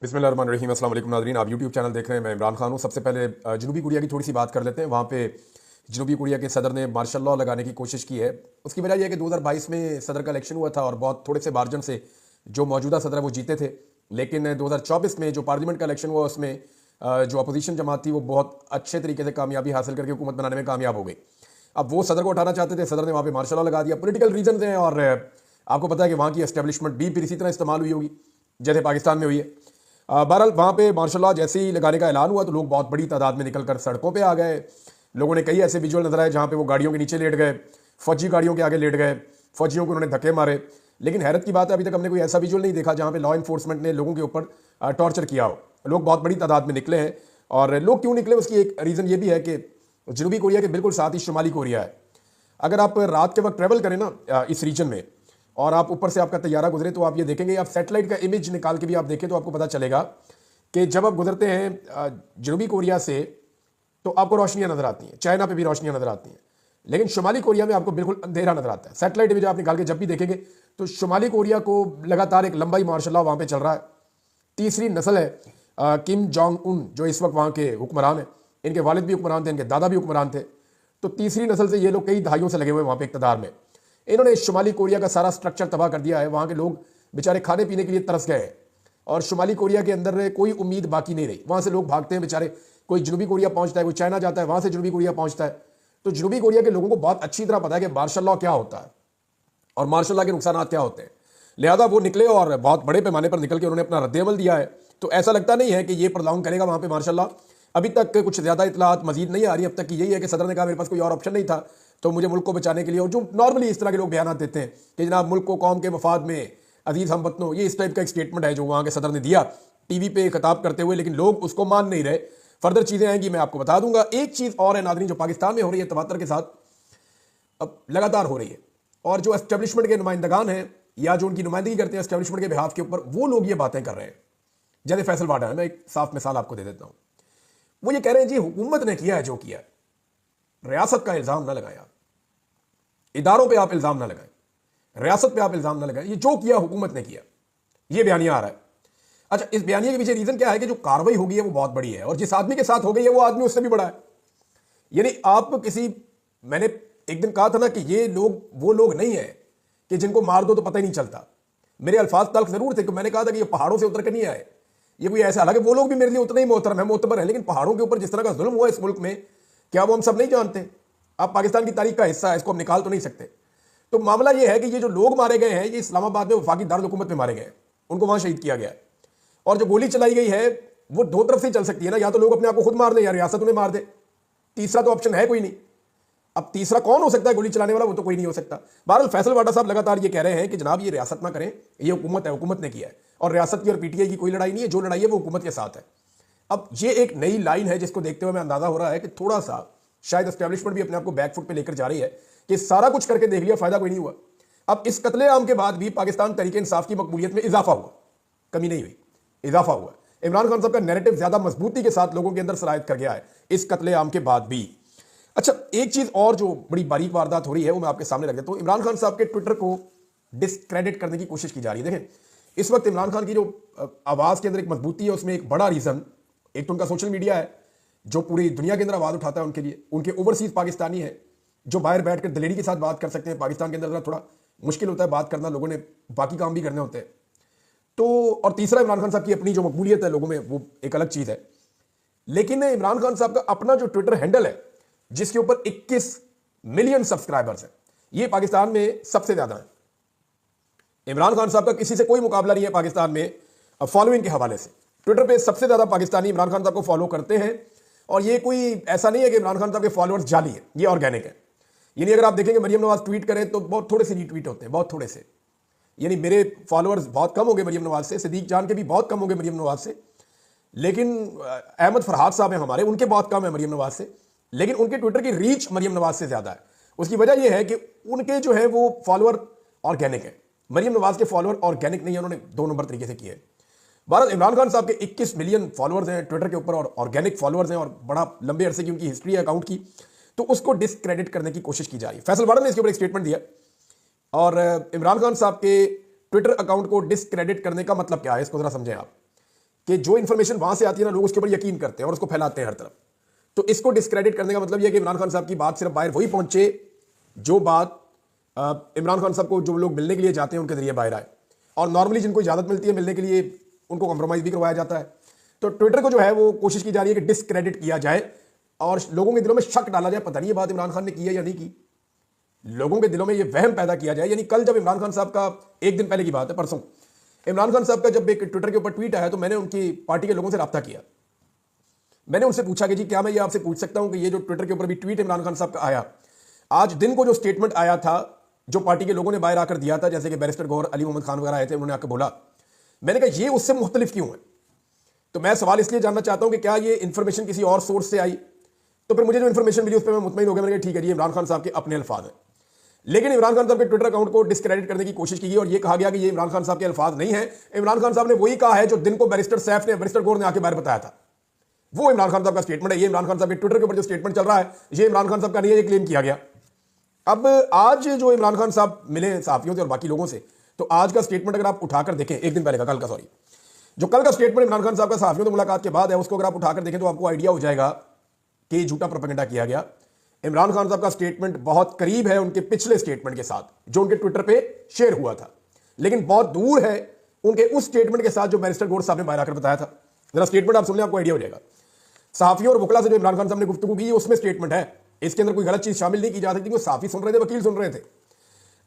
बिस्मिल्लाहिर्रहमानिर्रहीम। अस्सलाम वालेकुम नाज़रीन, आप यूट्यूब चैनल देख रहे हैं। मैं इमरान खान हूँ। सबसे पहले जनूबी कोरिया की थोड़ी सी बात कर लेते हैं। वहाँ पे जनूबी कोरिया के सदर ने मार्शल लॉ लगाने की कोशिश की है। उसकी वजह यह है कि 2022 में सदर का इलेक्शन हुआ था और बहुत थोड़े से मार्जिन से जो मौजूदा सदर है वो जीते थे। लेकिन 2024 में जो पार्लियामेंट का इलेक्शन हुआ उसमें जो अपोजिशन जमात थी वो बहुत अच्छे तरीके से कामयाबी हासिल करके हुकूमत बनाने में कामयाब हो गई। अब वो सदर को उठाना चाहते थे, सदर ने वहाँ पे मार्शल लॉ लगा दिया। पॉलिटिकल रीजन हैं और आपको पता है कि वहाँ की एस्टेब्लिशमेंट भी फिर इसी तरह इस्तेमाल हुई होगी जैसे पाकिस्तान में हुई है। बहरहाल वहाँ पे मार्शल लॉ जैसे ही लगाने का ऐलान हुआ तो लोग बहुत बड़ी तादाद में निकलकर सड़कों पे आ गए। लोगों ने कई ऐसे विजुअल नजर आए जहाँ पे वो गाड़ियों के नीचे लेट गए, फौजी गाड़ियों के आगे लेट गए, फौजियों को उन्होंने धक्के मारे। लेकिन हैरत की बात है, अभी तक हमने कोई ऐसा विजुअल नहीं देखा जहाँ पे लॉ इन्फोर्समेंट ने लोगों के ऊपर टॉर्चर किया हो। लोग बहुत बड़ी तादाद में निकले हैं और लोग क्यों निकले उसकी एक रीज़न ये भी है कि जनूबी कोरिया के बिल्कुल साथ ही शुमाली कोरिया है। अगर आप रात के वक्त ट्रेवल करें ना इस रीजन में और आप ऊपर से आपका तैयारा गुजरे तो आप ये देखेंगे, आप सैटेलाइट का इमेज निकाल के भी आप देखें तो आपको पता चलेगा कि जब आप गुजरते हैं जनूबी कोरिया से तो आपको रोशनियां नजर आती हैं, चाइना पे भी रोशनियां नजर आती हैं, लेकिन शुमाली कोरिया में आपको बिल्कुल अंधेरा नजर आता है। सैटेलाइट इमेज आप निकाल के जब भी देखेंगे तो शुमाली कोरिया को लगातार एक लंबा ही मार्शल लॉ वहां पे चल रहा है। तीसरी नस्ल है किम जोंग उन, जो इस वक्त वहां के हुक्मरान है। इनके वालिद भी हुक्मरान थे, इनके दादा भी हुक्मरान थे। तो तीसरी नस्ल से ये लोग कई दहाइयों से लगे हुए वहां पे इक़्तिदार में। इन्होंने शुमाली कोरिया का सारा स्ट्रक्चर तबाह कर दिया है। वहां के लोग बेचारे खाने पीने के लिए तरस गए हैं और शुमाली कोरिया के अंदर कोई उम्मीद बाकी नहीं रही। वहां से लोग भागते हैं बेचारे, कोई जनूबी कोरिया पहुंचता है, कोई चाइना जाता है, वहां से जनूबी कोरिया पहुंचता है। तो जनूबी कोरिया के लोगों को बहुत अच्छी तरह पता है कि मार्शल लॉ क्या होता है और मार्शल लॉ के नुकसान क्या होते हैं। लिहाजा वो निकले और बहुत बड़े पैमाने पर निकल के उन्होंने अपना रद्द-ए-अमल दिया है। तो ऐसा लगता नहीं है कि ये प्रलॉन्ग करेगा वहां पे मार्शल लॉ। अभी तक कुछ ज्यादा इतलात मजीद नहीं आ रही। अब तक की यही है कि सदर ने कहा मेरे पास कोई और ऑप्शन नहीं था तो मुझे मुल्क को बचाने के लिए, और जो नॉर्मली इस तरह के लोग बयान देते हैं कि जनाब मुल्क को कौम के मफाद में अजीज हम वतनों, ये इस टाइप का एक स्टेटमेंट है जो वहां के सदर ने दिया टीवी पे खिताब करते हुए, लेकिन लोग उसको मान नहीं रहे। फर्दर चीजें आएंगी, मैं आपको बता दूंगा। एक चीज और है नाज़रीन, जो पाकिस्तान में हो रही है तवातर के साथ, अब लगातार हो रही है, और जो एस्टेब्लिशमेंट के नुमाइंदगान हैं या जो उनकी नुमाइंदगी करते हैं एस्टेब्लिशमेंट के बिहाफ के ऊपर, वो लोग ये बातें कर रहे हैं। जैसे फैसल वाडा है, मैं एक साफ मिसाल आपको दे देता हूं। वो ये कह रहे हैं जी हुकूमत ने किया है जो किया है, रियासत का इल्जाम ना लगाएं, आप इदारों पे आप इल्जाम ना लगाएं, रियासत पे आप इल्जाम ना लगाएं, ये जो किया हुकूमत ने किया। ये बयानिया आ रहा है। अच्छा, इस बयानिया के पीछे रीजन क्या है कि जो कार्रवाई होगी है वो बहुत बड़ी है और जिस आदमी के साथ हो गई है वो आदमी उससे भी बड़ा है। यानी आप किसी, मैंने एक दिन कहा था ना कि ये लोग वो लोग नहीं है कि जिनको मार दो तो पता ही नहीं चलता। मेरे अल्फाज तल्ख जरूर थे कि मैंने कहा था कि ये पहाड़ों से उतर के नहीं आए, ये कोई ऐसा, हालांकि वो लोग भी मेरे लिए उतने ही मोहतरम है, मोतबर है, लेकिन पहाड़ों के ऊपर जिस तरह का जुल्म हुआ इस मुल्क में, क्या वो हम सब नहीं जानते? आप पाकिस्तान की तारीख का हिस्सा है, इसको हम निकाल तो नहीं सकते। तो मामला यह है कि ये जो लोग मारे गए हैं ये इस्लामाबाद में वफाकी दारुल हुकूमत में मारे गए, उनको वहां शहीद किया गया है। और जो गोली चलाई गई है वो दो तरफ से चल सकती है ना, या तो लोग अपने आप को खुद मार दे या रियासत उन्हें मार दे। तीसरा तो ऑप्शन है कोई नहीं। अब तीसरा कौन हो सकता है गोली चलाने वाला? वो तो कोई नहीं हो सकता। बहरहाल फैसल वाडा साहब लगातार ये कह रहे हैं कि जनाब ये रियासत ना करें, ये हुकूमत है, हुकूमत ने किया है, और रियासत की और पीटीआई की कोई लड़ाई नहीं है, जो लड़ाई है वो हुकूमत के साथ है। अब ये एक नई लाइन है जिसको देखते हुए मैं अंदाजा हो रहा है कि थोड़ा सा शायद एस्टेब्लिशमेंट भी अपने आप को बैकफुट पे लेकर जा रही है कि सारा कुछ करके देख लिया, फायदा कोई नहीं हुआ। अब इस कत्लेआम के बाद भी पाकिस्तान तहरीक इंसाफ की मकबूलियत में इजाफा हुआ, कमी नहीं हुई, इजाफा हुआ। इमरान खान साहब का नैरेटिव ज्यादा मजबूती के साथ लोगों के अंदर सरायत कर गया है इस कत्लेआम के बाद भी। अच्छा, एक चीज और जो बड़ी बारीक वारदात हो रही है वो मैं आपके सामने रख देता हूं। इमरान खान साहब के ट्विटर को डिस्क्रेडिट करने की कोशिश की जा रही है। देखें, इस वक्त इमरान खान की जो आवाज के अंदर एक मजबूती है, उसमें एक बड़ा रीजन एक तो उनका सोशल मीडिया है जो पूरी दुनिया के अंदर आवाज उठाता है उनके लिए। उनके ओवरसीज पाकिस्तानी है जो बाहर बैठकर दिलेरी के साथ बात कर सकते हैं। पाकिस्तान के अंदर थोड़ा मुश्किल होता है बात करना, लोगों ने बाकी काम भी करने होते हैं। तो और तीसरा, इमरान खान साहब की अपनी जो मकबूलियत है लोगों में, वो एक अलग चीज है। लेकिन इमरान खान साहब का अपना जो ट्विटर हैंडल है जिसके ऊपर 21 मिलियन सब्सक्राइबर्स हैं, ये पाकिस्तान में सबसे ज्यादा है। इमरान खान साहब का किसी से कोई मुकाबला नहीं है पाकिस्तान में फॉलोइंग के हवाले से। ट्विटर पे सबसे ज्यादा पाकिस्तानी इमरान खान साहब को फॉलो करते हैं, और ये कोई ऐसा नहीं है कि इमरान खान साहब के फॉलोअर्स जाली है, ये ऑर्गेनिक है। यानी अगर आप देखेंगे मरियम नवाज ट्वीट करें तो बहुत थोड़े से रीट्वीट होते हैं, बहुत थोड़े से। यानी मेरे फॉलोअर्स बहुत कम हो गए मरियम नवाज से, सिद्दीक जान के भी बहुत कम हो गए मरियम नवाज से, लेकिन अहमद फरहाद साहब हैं हमारे, उनके बहुत कम है मरियम नवाज से, लेकिन उनके ट्विटर की रीच मरियम नवाज से ज्यादा है। उसकी वजह यह है कि उनके जो है वो फॉलोअर ऑर्गेनिक है। मरियम नवाज के फॉलोअर ऑर्गेनिक नहीं है, उन्होंने 2 नंबर तरीके से किए। भारत इमरान खान साहब के 21 मिलियन फॉलोअर्स हैं ट्विटर के ऊपर, और ऑर्गेनिक फॉलोअर्स हैं, और बड़ा लंबे अरसे की उनकी हिस्ट्री है अकाउंट की, तो उसको डिस्क्रेडिट करने की कोशिश की जा रही है। फैसल वाडा ने इसके ऊपर एक स्टेटमेंट दिया, और इमरान खान साहब के ट्विटर अकाउंट को डिस्क्रेडिट करने का मतलब क्या है इसको जरा समझें आप। कि जो इंफॉर्मेशन वहां से आती है ना, लोग उसके ऊपर यकीन करते हैं और उसको फैलाते हैं हर तरफ। तो इसको डिस्क्रेडिट करने का मतलब यह है कि इमरान खान साहब की बात सिर्फ बाहर वही पहुंचे जो बात इमरान खान साहब को जो लोग मिलने के लिए जाते हैं उनके जरिए बाहर आए, और नॉर्मली जिनको इजाजत मिलती है मिलने के लिए उनको कॉम्प्रोमाइज भी करवाया जाता है। तो ट्विटर को जो है वो कोशिश की जा रही है कि डिस्क्रेडिट किया जाए और लोगों के दिलों में शक डाला जाए, पता नहीं ये बात इमरान खान ने की है या नहीं की, लोगों के दिलों में ये वहम पैदा किया जाए। यानी कल जब इमरान खान साहब का, एक दिन पहले की बात है, परसों इमरान खान साहब का जब एक ट्विटर के ऊपर ट्वीट आया तो मैंने उनकी पार्टी के लोगों से रब्ता किया। मैंने उनसे पूछा कि जी क्या मैं ये आपसे पूछ सकता हूं कि ये जो ट्विटर के ऊपर भी ट्वीट इमरान खान साहब का आया, आज दिन को जो स्टेटमेंट आया था जो पार्टी के लोगों ने बाहर आकर दिया था, जैसे कि बैरिस्टर गौहर अली मोहम्मद खान वगैरह आए थे, उन्होंने आकर बोला, मैंने कहा ये उससे मुख्तलिफ क्यों है? तो मैं सवाल इसलिए जानना चाहता हूं कि क्या ये इंफॉर्मेशन किसी और सोर्स से आई? तो फिर मुझे जो इंफॉर्मेशन मिली उस पर मैं मुतमईन हो गया। मैंने कहा ठीक है जी, इमरान खान साहब के अपने अल्फाज हैं। लेकिन इमरान खान साहब के ट्विटर अकाउंट को डिस्क्रेडिट करने की कोशिश की गई और यह कहा गया कि ये इमरान खान साहब के अल्फाज नहीं है। इमरान खान साहब ने वही कहा है जो दिन को बैरिस्टर सैफ ने, बैरिस्टर गौहर ने आके बाहर बताया था। वो इमरान खान साहब का स्टेटमेंट है। ये इमरान खान साहब के ट्विटर के ऊपर जो स्टेटमेंट चल रहा है ये इमरान खान साहब का नहीं है, ये क्लेम किया गया। अब आज जो इमरान खान साहब मिले सहाफियों से और बाकी लोगों से, तो आज का स्टेटमेंट अगर आप उठाकर देखें, एक दिन पहले का, कल का, सॉरी, जो कल का स्टेटमेंट इमरान खान साहब का सहाफियों से मुलाकात के बाद है, उसको अगर आप उठाकर देखें तो आपको आइडिया हो जाएगा कि झूठा प्रोपेगेंडा किया गया। इमरान खान साहब का स्टेटमेंट बहुत करीब है उनके पिछले स्टेटमेंट के साथ जो उनके ट्विटर पे शेयर हुआ था, लेकिन बहुत दूर है उनके उस स्टेटमेंट के साथ जो बैरिस्टर गौहर साहब ने बाहर आकर बताया था। जरा स्टेटमेंट आप सुन लें, आपको आइडिया हो जाएगा। सहाफियों और वकला से जो इमरान खान साहब ने गुफ्तगू की उसमें स्टेटमेंट है, इसके अंदर कोई गलत चीज शामिल नहीं की जा सकती। सहाफी सुन रहे थे, वकील सुन रहे थे।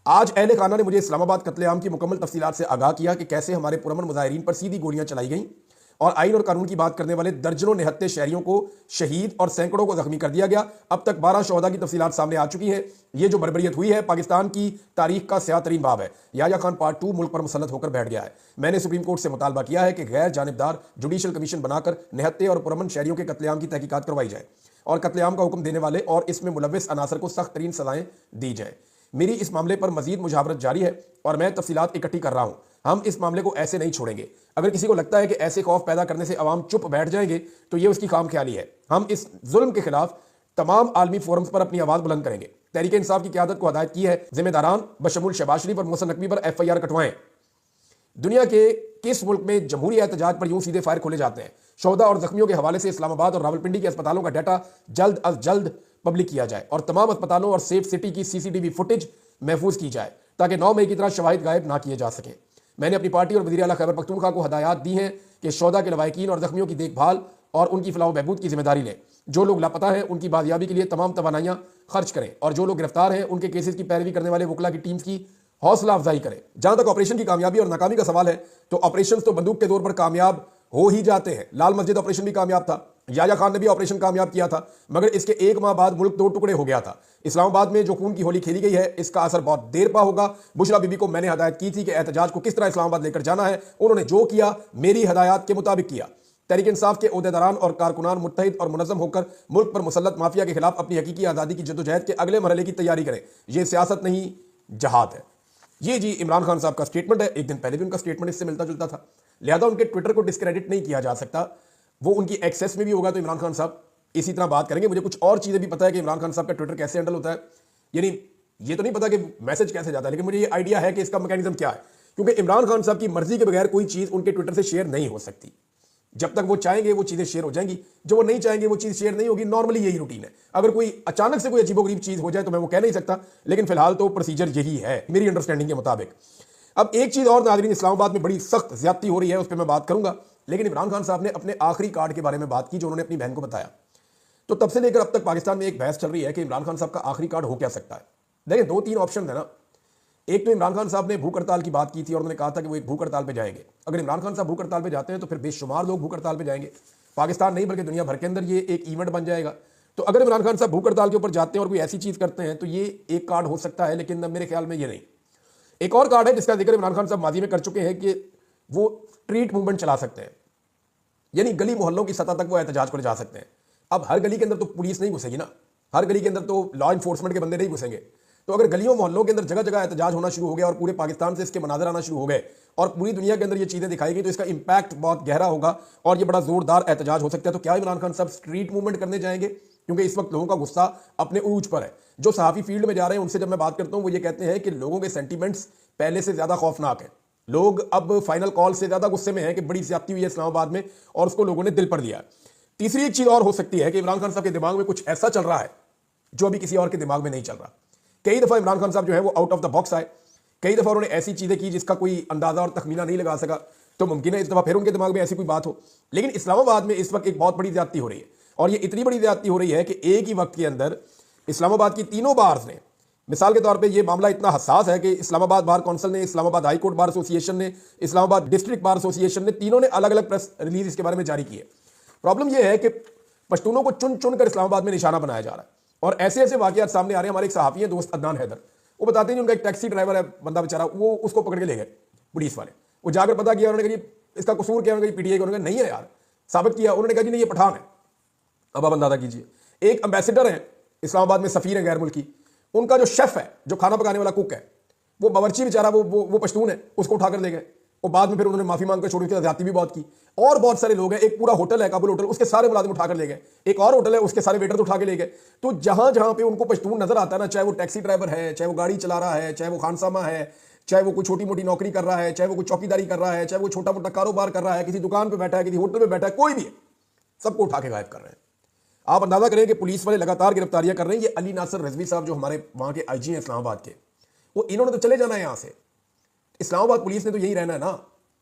आज अहले खाना ने मुझे इस्लामाबाद कत्लेआम की मुकम्मल तफसीलात से आगाह किया कि कैसे हमारे पुरअमन मुजाहिरीन पर सीधी गोलियां चलाई गईं और आइन और कानून की बात करने वाले दर्जनों निहत्ते शहरियों को शहीद और सैकड़ों को जख्मी कर दिया गया। अब तक 12 शोहदा की तफसीलात सामने आ चुकी हैं। ये जो बर्बरियत हुई है पाकिस्तान की तारीख का स्याह तरीन बाब है। याह्या खान पार्ट 2 मुल्क पर मुसल्लत होकर बैठ गया है। मैंने सुप्रीम कोर्ट से मुतालबा किया है कि गैर जानिबदार जुडिशल कमीशन बनाकर निहत्ते और पुरअमन शहरियों के कत्लेआम की तहकीकात करवाई जाए और कत्लेआम का हुक्म देने वाले और इसमें मुलव्विस अनासर को सख्त तरीन सजाएं दी जाए। मेरी इस मामले पर मजीद मुजावरत जारी है और मैं तफसीलात इकट्ठी कर रहा हूं। हम इस मामले को ऐसे नहीं छोड़ेंगे। अगर किसी को लगता है कि ऐसे खौफ पैदा करने से अवाम चुप बैठ जाएंगे तो ये उसकी खामख्याली है। हम इस जुल्म के खिलाफ तमाम आलमी फोरम्स पर अपनी आवाज बुलंद करेंगे। तहरीक इंसाफ की क़यादत को हदायत की है, जिम्मेदारान बशमूल शहबाज शरीफ और मोहसिन नकवी पर FIR कटवाएं। दुनिया के किस मुल्क में जमहूरी एहतजाज पर यूं सीधे फायर खोले जाते हैं? शोहदा और जख्मियों के हवाले से इस्लामाबाद और रावलपिंडी के अस्पतालों का डाटा जल्द अज जल्द पब्लिक किया जाए और तमाम अस्पतालों और सेफ सिटी की CCTV फुटेज महफूज की जाए ताकि 9 मई की तरह शवाहिद गायब ना किए जा सके। मैंने अपनी पार्टी और वज़ीर आला खैबर पख्तूनख्वा को हदायत दी हैं कि शोहदा के लवाहिकीन और जख्मियों की देखभाल और उनकी फलाह बहबूद की जिम्मेदारी लें। जो लोग लापता हैं उनकी बाजियाबी के लिए तमाम तवानाइयाँ खर्च करें और जो लोग गिरफ्तार हैं उनके केसेस की पैरवी करने वाले वकला की टीम्स की हौसला अफजाई करें। जहां तक ऑपरेशन की कामयाबी और नाकामी का सवाल है तो ऑपरेशन तो बंदूक के दौर पर कामयाब हो ही जाते हैं। लाल मस्जिद ऑपरेशन भी कामयाब था, याह्या खान ने भी ऑपरेशन कामयाब किया था, मगर इसके 1 माह बाद मुल्क 2 टुकड़े हो गया था। इस्लामाबाद में जो खून की होली खेली गई है इसका असर बहुत देर पा होगा। बुशरा बीबी को मैंने हदायत की थी कि एहतजाज को किस तरह इस्लामाबाद लेकर जाना है, उन्होंने जो किया मेरी हदायत के मुताबिक किया। तहरीक इंसाफ के ओहदेदारान और कारकुनान मुत्तहिद और मुनज़्ज़म होकर मुल्क पर मुसल्लत माफिया के खिलाफ अपनी हकीकी आज़ादी की जद्दोजहद के अगले मरहले की तैयारी करें। यह सियासत नहीं जहाद है। ये जी इमरान खान साहब का स्टेटमेंट है। एक दिन पहले भी उनका स्टेटमेंट इससे मिलता जुलता था, लिहाजा उनके ट्विटर को डिस्क्रेडिट नहीं किया जा सकता। वो उनकी एक्सेस में भी होगा तो इमरान खान साहब इसी तरह बात करेंगे। मुझे कुछ और चीजें भी पता है कि इमरान खान साहब का ट्विटर कैसे हैंडल होता है, यानी ये तो नहीं पता कि मैसेज कैसे जाता है, लेकिन मुझे ये आइडिया है कि इसका मैकेनिज्म क्या है, क्योंकि इमरान खान साहब की मर्जी के बगैर कोई चीज उनके ट्विटर से शेयर नहीं हो सकती। जब तक वो चाहेंगे वो चीजें शेयर हो जाएंगी, जो वो नहीं चाहेंगे वो चीज शेयर नहीं होगी। नॉर्मली यही रूटीन है। अगर कोई अचानक से कोई अजीबोगरीब चीज हो जाए तो मैं वो कह नहीं सकता, लेकिन फिलहाल तो प्रोसीजर यही है मेरी अंडरस्टैंडिंग के मुताबिक। अब एक चीज और नाज़रीन, इस्लामाबाद में बड़ी सख्त ज्यादती हो रही है, उस पर मैं बात करूंगा, लेकिन इमरान खान साहब ने अपने आखिरी कार्ड के बारे में बात की जो उन्होंने अपनी बहन को बताया। तो तब से लेकर अब तक पाकिस्तान में एक बहस चल रही है कि इमरान खान साहब का आखिरी कार्ड हो क्या सकता है। देखिए 2-3 ऑप्शन है ना। एक तो इमरान खान साहब ने भूख हड़ताल की बात की थी और उन्होंने कहा था कि वो एक भूख हड़ताल पे जाएंगे। अगर इमरान खान साहब भूख हड़ताल पे जाते हैं तो फिर बेशुमार लोग भूख हड़ताल पे जाएंगे। पाकिस्तान नहीं बल्कि दुनिया भर के अंदर ये एक इवेंट बन जाएगा। तो अगर इमरान खान साहब भूख हड़ताल के ऊपर जाते हैं और कोई ऐसी चीज करते हैं तो ये एक कार्ड हो सकता है, लेकिन मेरे ख्याल में ये नहीं। एक और कार्ड है जिसका जिक्र इमरान खान साहब माजी में कर चुके हैं कि वो स्ट्रीट मूवमेंट चला सकते हैं, यानी गली मोहल्लों की सतह तक वो एहतजाज को ले जा सकते हैं। अब हर गली के अंदर तो पुलिस नहीं घुसेगी ना, हर गली के अंदर तो लॉ इन्फोर्समेंट के बंदे नहीं घुसेंगे। तो अगर गलियों मोहल्लों के अंदर जगह जगह एहतजाज होना शुरू हो गया और पूरे पाकिस्तान से इसके मनाजर आना शुरू हो गए और पूरी दुनिया के अंदर ये चीजें दिखाई गई तो इसका इंपैक्ट बहुत गहरा होगा और ये बड़ा जोरदार एहतजाज हो सकता है। तो क्या इमरान खान साहब स्ट्रीट मूवमेंट करने जाएंगे? क्योंकि इस वक्त लोगों का गुस्सा अपने उरूज पर है। जो सहाफी फील्ड में जा रहे हैं उनसे जब मैं बात करता हूं वो ये कहते हैं कि लोगों के सेंटीमेंट्स पहले से ज्यादा खौफनाक है। लोग अब फाइनल कॉल से ज्यादा गुस्से में हैं कि बड़ी ज्यादती हुई है इस्लामाबाद में और उसको लोगों ने दिल पर दिया। तीसरी एक चीज और हो सकती है कि इमरान खान साहब के दिमाग में कुछ ऐसा चल रहा है जो अभी किसी और के दिमाग में नहीं चल रहा। कई दफा इमरान खान साहब जो है वो आउट ऑफ द बॉक्स आए, कई दफा उन्होंने ऐसी चीजें की जिसका कोई अंदाजा और तखमीना नहीं लगा सका, तो मुमकिन है इस दफा फिर उनके दिमाग में ऐसी कोई बात हो। लेकिन इस्लामाबाद में इस वक्त एक बहुत बड़ी ज्यादती हो रही है, और ये इतनी बड़ी ज्यादती हो रही है कि एक ही वक्त के अंदर इस्लामाबाद की तीनों बार्स ने, मिसाल के तौर पे ये मामला इतना हसास है कि इस्लामाबाद बार काउंसिल ने, Islamabad high court bar association ने, इस्लामाबाद डिस्ट्रिक्ट बार एसोसिएशन ने, तीनों ने अलग अलग प्रेस रिलीज इसके बारे में जारी की है। प्रॉब्लम यह है कि पश्तूनों को चुन चुन कर इस्लामाबाद में निशाना बनाया जा रहा है, और ऐसे ऐसे वाकयात सामने आ रहे हैं। हमारे एक सहाफी है दोस्त अदनान हैदर, वो बताते हैं उनका एक टैक्सी ड्राइवर है बंदा बेचारा, वो उसको पकड़ के ले गए पुलिस वाले। वो जाकर पता किया, उन्होंने कहा इसका कसूर क्या, उन्होंने पीटीआई को, उन्होंने नहीं है यार, साबित किया, उन्होंने कहा जी नहीं ये पठान है। अब आप अंदाजा कीजिए। एक एम्बेसडर है इस्लामाबाद में, सफीर है गैर मुल्की, उनका जो शेफ है, जो खाना पकाने वाला कुक है, वो बावर्ची बेचारा वो पश्तून है, उसको उठाकर ले गए। और बाद में फिर उन्होंने माफी मांगकर छोड़ी, उसकी ज्यादती भी बहुत की। और बहुत सारे लोग हैं, एक पूरा होटल है काबुल होटल, उसके सारे मुलाजिम उठाकर ले गए। एक और होटल है, उसके सारे वेटर्स उठा के ले गए। तो जहां जहां पे उनको पश्तून नजर आता है ना, चाहे वो टैक्सी ड्राइवर है, चाहे वो गाड़ी चला रहा है, चाहे वो खानसामा है, चाहे वो कोई छोटी मोटी नौकरी कर रहा है, चाहे वो कोई चौकीदारी कर रहा है, चाहे वो छोटा मोटा कारोबार कर रहा है, किसी दुकान पर बैठा है, किसी होटल में बैठा है, कोई भी है, सबको उठा के गायब कर रहे हैं। आप अंदाजा करें कि पुलिस वाले लगातार गिरफ्तारियां कर रहे हैं। ये अली नासर रिजवी साहब जो हमारे वहां के आईजी हैं इस्लामाबाद के, वो इन्होंने तो चले जाना है यहां से, इस्लामाबाद पुलिस ने तो यही रहना है ना।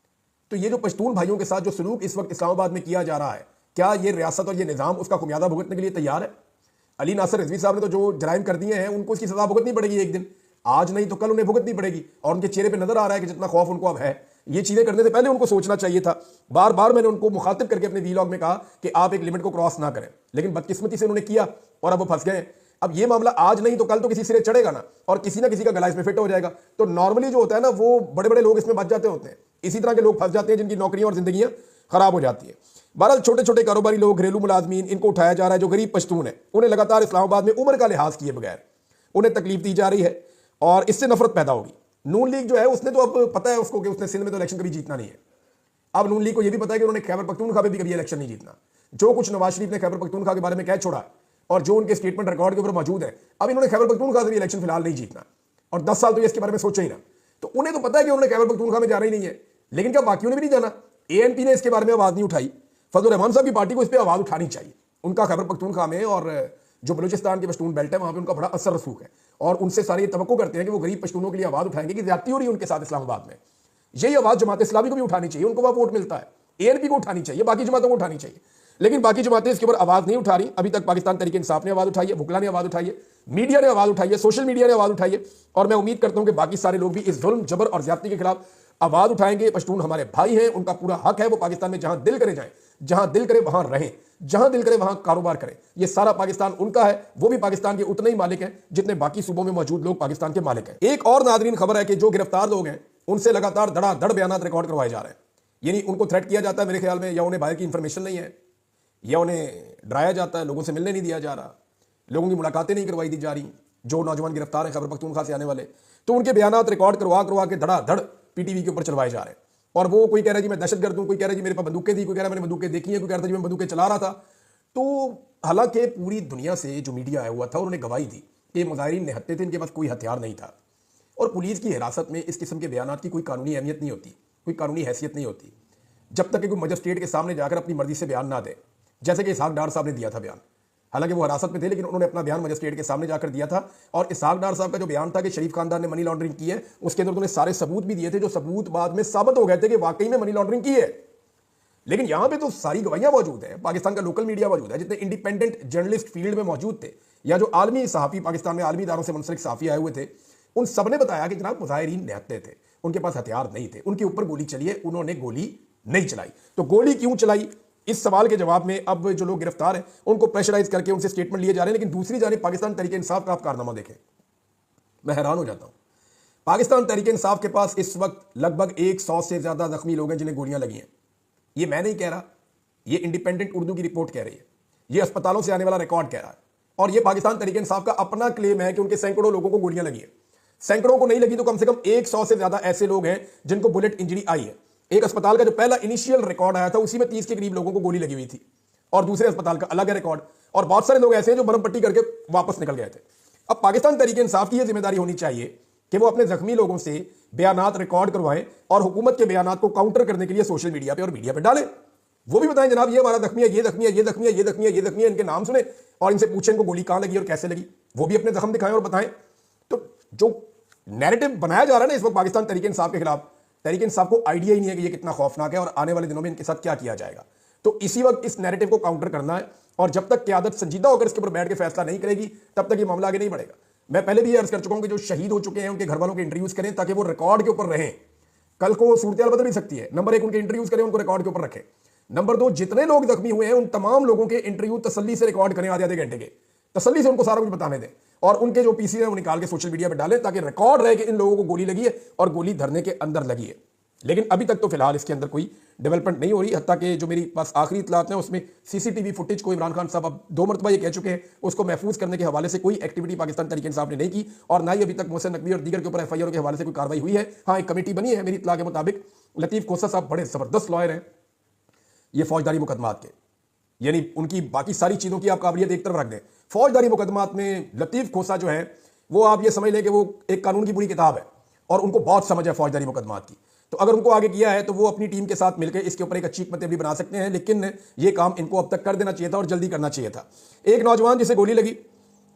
तो ये जो पश्तून भाइयों के साथ जो सलूक इस वक्त इस्लामाबाद में किया जा रहा है, क्या ये रियासत और ये निजाम उसका खुमियादा भुगतने के लिए तैयार है? अली नासर रिजवी साहब ने तो जो जराइम कर दिए हैं, उनको इसकी सजा भुगतनी पड़ेगी एक दिन, आज नहीं तो कल उन्हें भुगतनी पड़ेगी। और उनके चेहरे पे नजर आ रहा है कि जितना खौफ उनको अब है। ये चीजें करने से पहले उनको सोचना चाहिए था। बार बार मैंने उनको मुखातिब करके अपने वीलॉग में कहा कि आप एक लिमिट को क्रॉस ना करें, लेकिन बदकिस्मती से उन्होंने किया और अब वो फंस गए। अब ये मामला आज नहीं तो कल तो किसी सिरे चढ़ेगा ना, और किसी ना किसी का गला इसमें फिट हो जाएगा। तो नॉर्मली जो होता है ना, वो बड़े बड़े लोग इसमें बच जाते होते हैं, इसी तरह के लोग फंस जाते हैं जिनकी नौकरियां और जिंदगियां खराब हो जाती है। बहरहाल छोटे छोटे कारोबारी लोग, घरेलू मुलाजमीन, इनको उठाया जा रहा है। जो गरीब पश्तून है, उन्हें लगातार इस्लामाबाद में उम्र का लिहाज किए बगैर उन्हें तकलीफ दी जा रही है, और इससे नफरत पैदा होगी। नून लीग जो है, उसने तो अब पता है उसको कि उसने सिंध में तो इलेक्शन कभी जीतना नहीं है। अब नून लीग को यह भी पता है कि उन्होंने खैबर पख्तूनख्वा में भी कभी इलेक्शन नहीं जीतना। जो कुछ नवाज शरीफ ने खैबर पख्तूनख्वा के बारे में कह छोड़ा और जो उनके स्टेटमेंट रिकॉर्ड के ऊपर मौजूद है, अब इन्होंने खैबर पख्तूनख्वा से भी इलेक्शन फिलहाल नहीं जीतना, और 10 साल तो ये इसके बारे में सोचा ही ना। तो उन्हें तो पता है कि उन्होंने खैबर पख्तूनख्वा में जाना ही नहीं है, लेकिन क्या बाकियों ने भी नहीं जाना? एएनपी ने इसके बारे में आवाज नहीं उठाई। फजल रहमान साहब की पार्टी को इस पर आवाज उठानी चाहिए। उनका खैबर पख्तूनख्वा में और जो बलूचिस्तान की पश्तून बेल्ट है, वहां पे उनका बड़ा असर रसूख है, और उनसे सारे ये तवक्को करते हैं कि वो गरीब पश्तूनों के लिए आवाज उठाएंगे कि ज्यादती हो रही है उनके साथ इस्लामाबाद में। यही आवाज जमात इस्लामी को भी उठानी चाहिए, उनको वहां वोट मिलता है। एएनपी को उठानी चाहिए, बाकी जमातों को उठानी चाहिए, लेकिन बाकी जमातें इसके ऊपर आवाज नहीं उठा रही। अभी तक पाकिस्तान तहरीक इंसाफ ने आवाज उठाई है, वकला ने आवाज उठाई है, मीडिया ने आवाज उठाई है, सोशल मीडिया ने आवाज उठाई है, और मैं उम्मीद करता हूं कि बाकी सारे लोग भी इस जुल्म, जबर और ज्यादती के खिलाफ आवाज उठाएंगे। पश्तून हमारे भाई हैं, उनका पूरा हक है वो पाकिस्तान में जहां दिल करे जाएं, जहां दिल करे वहां रहें, जहां दिल करे वहां कारोबार करें। ये सारा पाकिस्तान उनका है, वो भी पाकिस्तान के उतने ही मालिक हैं जितने बाकी सूबों में मौजूद लोग पाकिस्तान के मालिक हैं। एक और नादरीन खबर है कि जो गिरफ्तार लोग हैं, उनसे लगातार धड़ाधड़ बयान रिकॉर्ड करवाए जा रहे हैं। यानी उनको थ्रेट किया जाता है मेरे ख्याल में, या उन्हें बाहर की इंफॉर्मेशन नहीं है, या उन्हें डराया जाता है, लोगों से मिलने नहीं दिया जा रहा, लोगों की मुलाकातें नहीं करवाई दी जा रही। जो नौजवान गिरफ्तार हैं खैबर पख्तूनख्वा से आने वाले, तो उनके बयान रिकॉर्ड करवा के धड़ाधड़ पीटीवी के ऊपर चलवाए जा रहे हैं। और वो कोई कह रहा है जी मैं दहशतगर्द हूं, कोई कह रहा है जी मेरे पास बंदूकें थी, कोई कह रहा है मैंने बंदूकें देखी हैं, कोई कह रहा था जी मैं बंदूकें चला रहा था। तो हालांकि पूरी दुनिया से जो मीडिया आया हुआ था, उन्होंने गवाही दी कि मुजाहिरीन निहत्थे थे, इनके पास कोई हथियार नहीं था। और पुलिस की हिरासत में इस किस्म के बयान की कोई कानूनी अहमियत नहीं होती, कोई कानूनी हैसियत नहीं होती, जब तक कि कोई मजिस्ट्रेट के सामने जाकर अपनी मर्जी से बयान ना दे। जैसे कि इसहाक डार साहब ने दिया था बयान, हालांकि वो हिरासत में थे, लेकिन उन्होंने अपना बयान मजिस्ट्रेट के सामने जाकर दिया था। और इसहाक डार साहब का जो बयान था कि शरीफ खानदान ने मनी लॉन्ड्रिंग की है, उसके अंदर उन्होंने सारे सबूत भी दिए थे, जो सबूत बाद में साबित हो गए थे कि वाकई में मनी लॉन्ड्रिंग की है। लेकिन यहां पे तो सारी गवाहियां मौजूद है, पाकिस्तान का लोकल मीडिया मौजूद है, जितने इंडिपेंडेंट जर्नलिस्ट फील्ड में मौजूद थे, या जो आलमी सहाफी पाकिस्तान में आलमी इदारों से मुंसलिक सहाफी आए हुए थे, उन सब ने बताया कि जनाब मुजाहिरीन निहत्थे थे, उनके पास हथियार नहीं थे, उनके ऊपर गोली चली है, उन्होंने गोली नहीं चलाई। तो गोली क्यों चलाई, इस सवाल के जवाब में अब जो लोग गिरफ्तार हैं उनको प्रेशराइज करके उनसे स्टेटमेंट लिए जा रहे हैं। लेकिन दूसरी जानिब पाकिस्तान तहरीक इंसाफ का आप कारनामा देखें, मैं हैरान हो जाता हूं। पाकिस्तान तहरीक इंसाफ के पास इस वक्त लगभग 100 से ज्यादा जख्मी लोग हैं जिन्हें गोलियां लगी हैं। ये मैं नहीं कह रहा, ये इंडिपेंडेंट उर्दू की रिपोर्ट कह रही है, ये अस्पतालों से आने वाला रिकॉर्ड कह रहा है, और ये पाकिस्तान तहरीक इंसाफ का अपना क्लेम है कि उनके सैकड़ों लोगों को गोलियां लगी है। सैकड़ों को नहीं लगी तो कम से कम 100 से ज्यादा ऐसे लोग हैं जिनको बुलेट इंजरी आई है। एक अस्पताल का जो पहला इनिशियल रिकॉर्ड आया था, उसी में 30 के करीब लोगों को गोली लगी हुई थी, और दूसरे अस्पताल का अलग है रिकॉर्ड, और बहुत सारे लोग ऐसे हैं जो मरहम पट्टी करके वापस निकल गए थे। अब पाकिस्तान तहरीक इंसाफ की यह जिम्मेदारी होनी चाहिए कि वो अपने जख्मी लोगों से बयानात रिकॉर्ड करवाएं और हुकूमत के बयानात को काउंटर करने के लिए सोशल मीडिया पे और मीडिया पे डालें। वो भी बताएं जनाब ये हमारा जख्मी है, ये जख्मी है, ये जख्मी है, ये जख्मी है, ये जख्मी है, इनके नाम सुने और इनसे पूछें इनको गोली कहां लगी और कैसे लगी। वो भी अपने जख्म दिखाएं और बताएं। तो जो नैरेटिव बनाया जा रहा है ना इस वक्त पाकिस्तान तहरीक इंसाफ के खिलाफ, तहरीक इंसाफ को आइडिया ही नहीं है कि ये कितना खौफनाक है और आने वाले दिनों में इनके साथ क्या किया जाएगा। तो इसी वक्त इस नैरेटिव को काउंटर करना है और जब तक क़यादत संजीदा होकर इसके ऊपर बैठ के फैसला नहीं करेगी तब तक ये मामला आगे नहीं बढ़ेगा। मैं पहले भी अर्ज कर चुका हूं कि जो शहीद हो चुके हैं उनके घर वालों के इंटरव्यूज करें ताकि वो रिकॉर्ड के ऊपर रहें। कल को सूरत बदल भी सकती है। नंबर 1 उनके इंटरव्यूज करें, उनको रिकॉर्ड के ऊपर रखें। नंबर 2 जितने लोग जख्मी हुए हैं उन तमाम लोगों के इंटरव्यू तसल्ली से रिकॉर्ड करें, आधे आधे घंटे के, तसल्ली से उनको सारा कुछ बताने दें और उनके जो पीसी है वो निकाल के सोशल मीडिया पर डालें ताकि रिकॉर्ड रहे कि इन लोगों को गोली लगी है और गोली धरने के अंदर लगी है। लेकिन अभी तक तो फिलहाल इसके अंदर कोई डेवलपमेंट नहीं हो रही। हत्ता कि जो मेरी पास आखिरी इतलात है उसमें सीसीटीवी फुटेज को इमरान खान साहब अब 2 मरतबा ये कह चुके हैं उसको महफूज करने के हवाले से कोई एक्टिविटी पाकिस्तान तहरीक इंसाफ ने नहीं की और ना ही अभी तक मोहसिन नकवी और दीगर के ऊपर एफआईआर के हवाले से कोई कार्रवाई हुई है। हाँ, एक कमेटी बनी है मेरी इतला के मुताबिक। लतीफ खोसा साहब बड़े जबरदस्त लॉयर हैं, ये फौजदारी मुकदमात के, यानी उनकी बाकी सारी चीज़ों की आप काबिलियत एक तरफ रख दें, फौजदारी मुकदमात में लतीफ खोसा जो है वो आप ये समझ लें कि वो एक कानून की पूरी किताब है और उनको बहुत समझ है फौजदारी मुकदमात की। तो अगर उनको आगे किया है तो वो अपनी टीम के साथ मिलकर इसके ऊपर एक अच्छी हिकमत भी बना सकते हैं। लेकिन ये काम इनको अब तक कर देना चाहिए था और जल्दी करना चाहिए था। एक नौजवान जिसे गोली लगी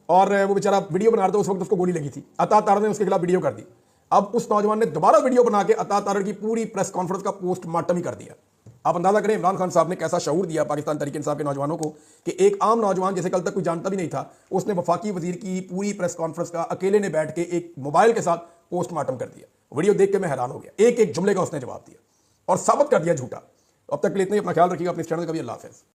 और वो बेचारा वीडियो बना रहा था, उस वक्त उसको गोली लगी थी, अता तारड़ ने उसके खिलाफ वीडियो कर दी। अब उस नौजवान ने दोबारा वीडियो बना के अता तारड़ की पूरी प्रेस कॉन्फ्रेंस का पोस्टमार्टम ही कर दिया। आप अंदाजा करें इमरान खान साहब ने कैसा शऊर दिया पाकिस्तान तहरीक इंसाफ के नौजवानों को कि एक आम नौजवान जिसे कल तक कोई जानता भी नहीं था उसने वफाकी वजीर की पूरी प्रेस कॉन्फ्रेंस का अकेले ने बैठ के एक मोबाइल के साथ पोस्टमार्टम कर दिया। वीडियो देख के मैं हैरान हो गया, एक एक जुमले का उसने जवाब दिया और साबित कर दिया झूठा। अब तक के लिए इतना ही, अपना ख्याल रखिएगा, अपने चैनल का भी। अल्लाह हाफ़िज़।